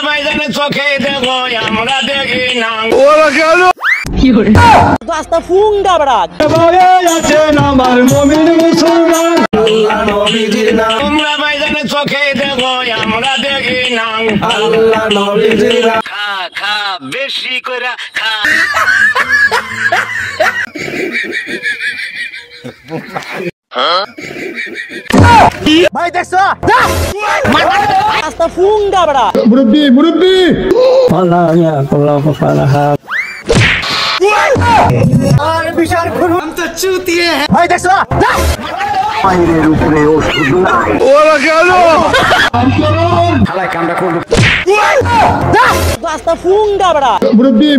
ভাইজানের চোখে দেখো আমরা দেখি না। ওরা কেন কি করে রাস্তা ফুঙ্গা বড় আছেন আমার মুমিন মুসলমান আল্লাহ নবীজির নাম তোমরা ভাইজানের চোখে দেখো আমরা দেখি না। আল্লাহ নবীজির নাম খা খা বেশি করে খা। ভাই দেখছো রাস্তা ফুঙ্গা বড় মুরব্বি আল্লাহ ইয়া আল্লাহ ফালাহা আর বিশাল খুন তো চুতিয়ে ভাই দেখছো পায়ের উপরে ওষুধ নাই ওরা কেন হালাই কামটা করব রাস্তা ফুঙ্গা বড় মুরব্বি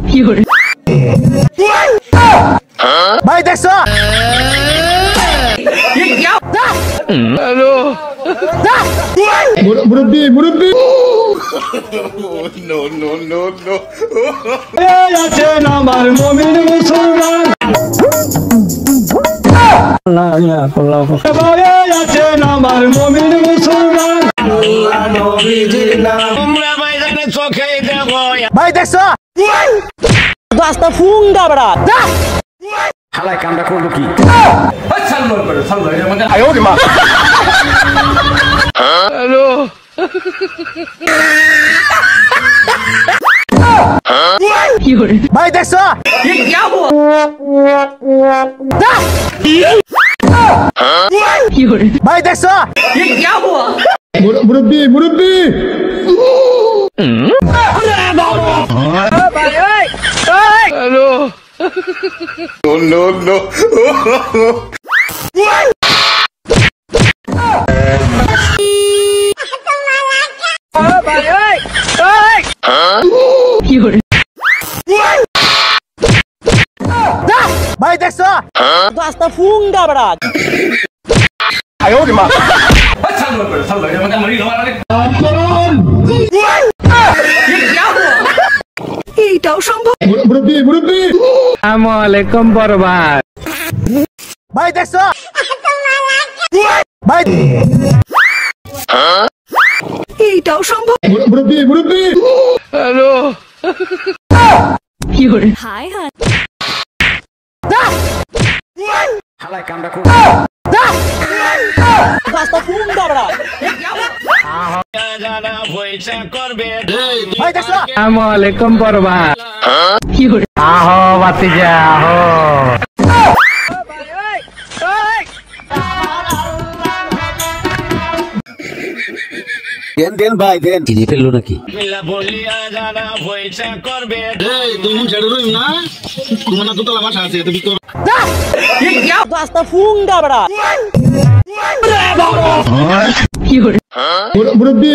কি করে ভাই দেখছো হ্যালো মুরব্বি আছেন আমার মুমিন মুসলমান আল্লাহ ইয়া আল্লাহ আছেন আমার মুমিন মুসলমান আল্লাহ নবীজির নাম তোমরা ভাইজানের চোখে দেখো। ভাই দেখছো রাস্তা ফুঙ্গা বড় হালাই কামটা করব কি হ্যালো কি করে ভাই দেখছো কি করে ভাই দেখছো মুরব্বি হ্যালো কি করে ভাই দেখছো রাস্তা ফুঙ্গা বড় এইটাও সম্ভব মুরব্বি আসসালামু আলাইকুম বরবাদ ভাই দেখছো ভাই এইটাও সম্ভব মুরব্বি হ্যালো কি করে হালাই কামটা করব রাস্তা ফুঙ্গা বড় যারা পয়সা করবে ভাই দেখছো আসসালামু আলাইকুম বরবাদ কি করে আহো বাতিজা আহো দেন ভাই দেন চিনি ফেললো নাকি মিলা বলিয়া যারা পয়সা করবে রাস্তা ফুঙ্গা বড় কি করে মুরব্বি